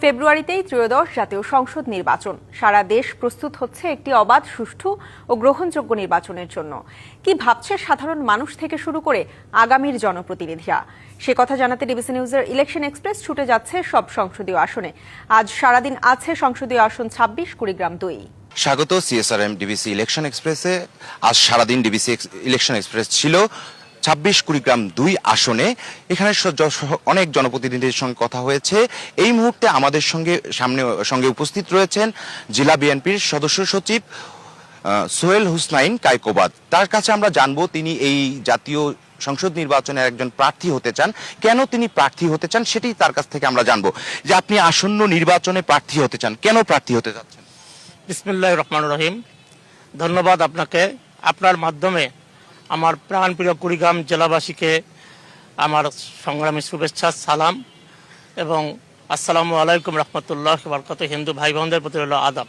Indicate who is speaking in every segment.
Speaker 1: ফেব্রুয়ারিতেই ত্রয়োদশ জাতীয় সংসদ নির্বাচন। সারা দেশ প্রস্তুত হচ্ছে একটি অবাধ, সুষ্ঠু ও গ্রহণযোগ্য নির্বাচনের জন্য। কি ভাবছে সাধারণ মানুষ থেকে শুরু করে আগামীর জনপ্রতিনিধিরা, সে কথা জানাতে ডিবিসি নিউজের ইলেকশন এক্সপ্রেস ছুটে যাচ্ছে সব সংসদীয় আসনে। আজ সারাদিন আছে সংসদীয় আসন ২৬, কুড়িগ্রাম ২।
Speaker 2: স্বাগত সিএসআরএম ডিবিসি ইলেকশন এক্সপ্রেসে। আজ সারাদিন ডিবিসি ইলেকশন এক্সপ্রেস ছিল ২৬, কুড়িগ্রাম ২ আসনে। এখানে অনেক জনপ্রতিনিধিদের সঙ্গে কথা হয়েছে। এই মুহূর্তে আমাদের সঙ্গে উপস্থিত রয়েছেন জেলা বিএনপির সদস্য সচিব সোহেল হুসনাইন কায়কোবাদ। তার কাছে আমরা জানবো তিনি এই জাতীয় সংসদ নির্বাচনের একজন প্রার্থী হতে চান, কেন তিনি প্রার্থী হতে চান সেটি তার কাছ থেকে আমরা জানবো। যে আপনি আসন্ন নির্বাচনে প্রার্থী হতে চান, কেন প্রার্থী হতে চাচ্ছেন?
Speaker 3: বিসমিল্লাহির রহমানির রহিম। ধন্যবাদ আপনাকে। আপনার মাধ্যমে আমার প্রাণপ্রিয় কুড়িগ্রাম জেলাবাসীকে আমার সংগ্রামী শুভেচ্ছা, সালাম এবং আসসালামু আলাইকুম রহমতুল্লাহ বরকাত। হিন্দু ভাই বোনদের প্রতি হল আদাব।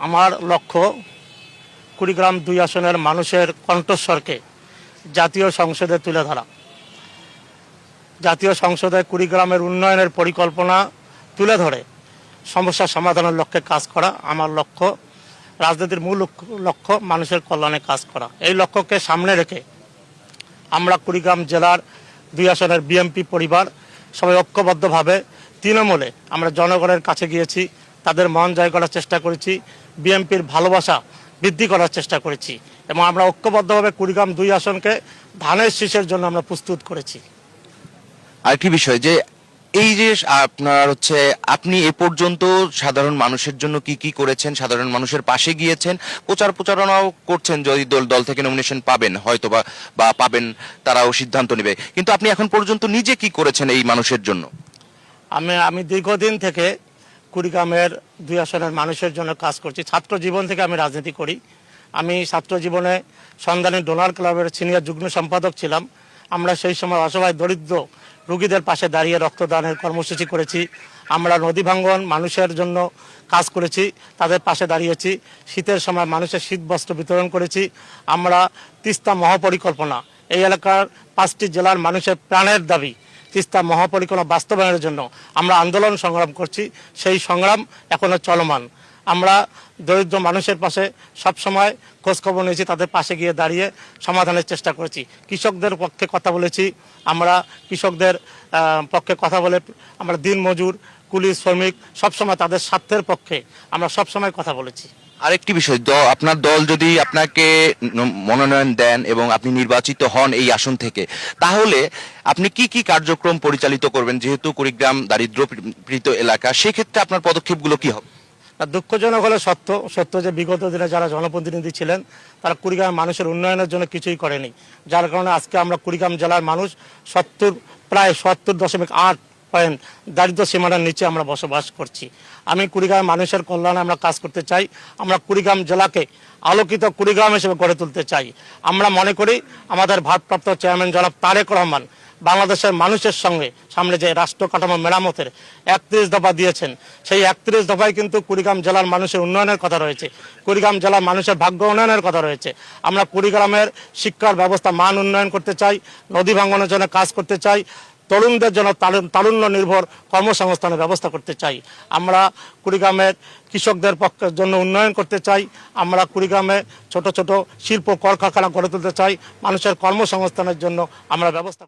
Speaker 3: আমার লক্ষ্য কুড়িগ্রাম ২ আসনের মানুষের কণ্ঠস্বরকে জাতীয় সংসদে তুলে ধরা। জাতীয় সংসদে কুড়িগ্রামের উন্নয়নের পরিকল্পনা তুলে ধরে সমস্যা সমাধানের লক্ষ্যে কাজ করা আমার লক্ষ্য। রাজনীতির মূল লক্ষ্য মানুষের কল্যাণে কাজ করা। এই লক্ষ্যকে সামনে রেখে আমরা কুড়িগ্রাম জেলার ২ আসনের বিএনপি পরিবার সবাই ঐক্যবদ্ধভাবে তৃণমূলে আমরা জনগণের কাছে গিয়েছি, তাদের মন জয় করার চেষ্টা করেছি, বিএনপির ভালোবাসা বৃদ্ধি করার চেষ্টা করেছি এবং আমরা ঐক্যবদ্ধভাবে কুড়িগ্রাম ২ আসনকে ধানের শীষের জন্য আমরা প্রস্তুত করেছি।
Speaker 2: আরেকটি বিষয়, যে এই যে আপনার আপনি এ পর্যন্ত সাধারণ মানুষের জন্য কি কি করেছেন, সাধারণ মানুষের পাশে গিয়েছেন, প্রচারণাও করছেন, যদি দল থেকে নমিনেশন পাবেন হয়তো বা পাবেন, তারাও সিদ্ধান্ত নেবে, কিন্তু আপনি এখন পর্যন্ত নিজে কি করেছেন এই মানুষের জন্য?
Speaker 3: আমি দীর্ঘদিন থেকে কুড়িগ্রামের ২ আসনের মানুষের জন্য কাজ করছি। ছাত্র জীবন থেকে আমি রাজনীতি করি। আমি ছাত্র জীবনে সন্ধানী ডোনার ক্লাবের সিনিয়র যুগ্ম সম্পাদক ছিলাম। আমরা সেই সময় অসহায় দরিদ্র রোগীদের পাশে দাঁড়িয়ে রক্তদানের কর্মসূচি করেছি। আমরা নদী ভাঙ্গন মানুষের জন্য কাজ করেছি, তাদের পাশে দাঁড়িয়েছি। শীতের সময় মানুষের শীত বস্ত্র বিতরণ করেছি। আমরা তিস্তা মহাপরিকল্পনা, এই এলাকার 5টি জেলার মানুষের প্রাণের দাবি তিস্তা মহাপরিকল্পনা বাস্তবায়নের জন্য আমরা আন্দোলন সংগ্রাম করছি। সেই সংগ্রাম এখনো চলমান। আমরা দরিদ্র মানুষের পাশে সবসময় খোঁজখবর নিয়েছি, তাদের পাশে গিয়ে দাঁড়িয়ে সমাধানের চেষ্টা করেছি। কৃষকদের পক্ষে কথা বলেছি। আমরা কৃষকদের পক্ষে কথা বলে আমরা দিনমজুর, কুলি, শ্রমিক সবসময় তাদের স্বার্থের পক্ষে আমরা সবসময় কথা বলেছি।
Speaker 2: আরেকটি বিষয়, আপনার দল যদি আপনাকে মনোনয়ন দেন এবং আপনি নির্বাচিত হন এই আসন থেকে, তাহলে আপনি কি কি কার্যক্রম পরিচালিত করবেন? যেহেতু কুড়িগ্রাম দারিদ্র্যপীড়িত এলাকা, সেক্ষেত্রে আপনার পদক্ষেপগুলো কি হবে?
Speaker 3: দুঃখজনক হলে সত্য যে বিগত দিনে যারা জনপ্রতিনিধি ছিলেন তারা কুড়িগ্রাম মানুষের উন্নয়নের জন্য কিছুই করেনি, যার কারণে আজকে আমরা কুড়িগ্রাম জেলার মানুষ প্রায় ৭০.৮% দারিদ্র্য সীমানার নিচে আমরা বসবাস করছি। আমি কুড়িগ্রাম মানুষের কল্যাণে আমরা কাজ করতে চাই। আমরা কুড়িগ্রাম জেলাকে আলোকিত কুড়িগ্রাম হিসেবে গড়ে তুলতে চাই। আমরা মনে করি আমাদের ভারপ্রাপ্ত চেয়ারম্যান জনাব তারেক রহমান বাংলাদেশের মানুষের সামনে যে রাষ্ট্র কাঠামো মেরামতের ৩১ দফা দিয়েছেন, সেই ৩১ দফায় কিন্তু কুড়িগ্রাম জেলার মানুষের উন্নয়নের কথা রয়েছে, কুড়িগ্রাম জেলার মানুষের ভাগ্য উন্নয়নের কথা রয়েছে। আমরা কুড়িগ্রামের শিক্ষার ব্যবস্থা মান উন্নয়ন করতে চাই, নদী ভাঙ্গনের জন্য কাজ করতে চাই, তরুণদের জন্য তারুণ্য নির্ভর কর্মসংস্থানের ব্যবস্থা করতে চাই। আমরা কুড়িগ্রামের কৃষকদের পক্ষের জন্য উন্নয়ন করতে চাই। আমরা কুড়িগ্রামে ছোট ছোট শিল্প কলকারখানা গড়ে তুলতে চাই। মানুষের কর্মসংস্থানের জন্য আমরা ব্যবস্থা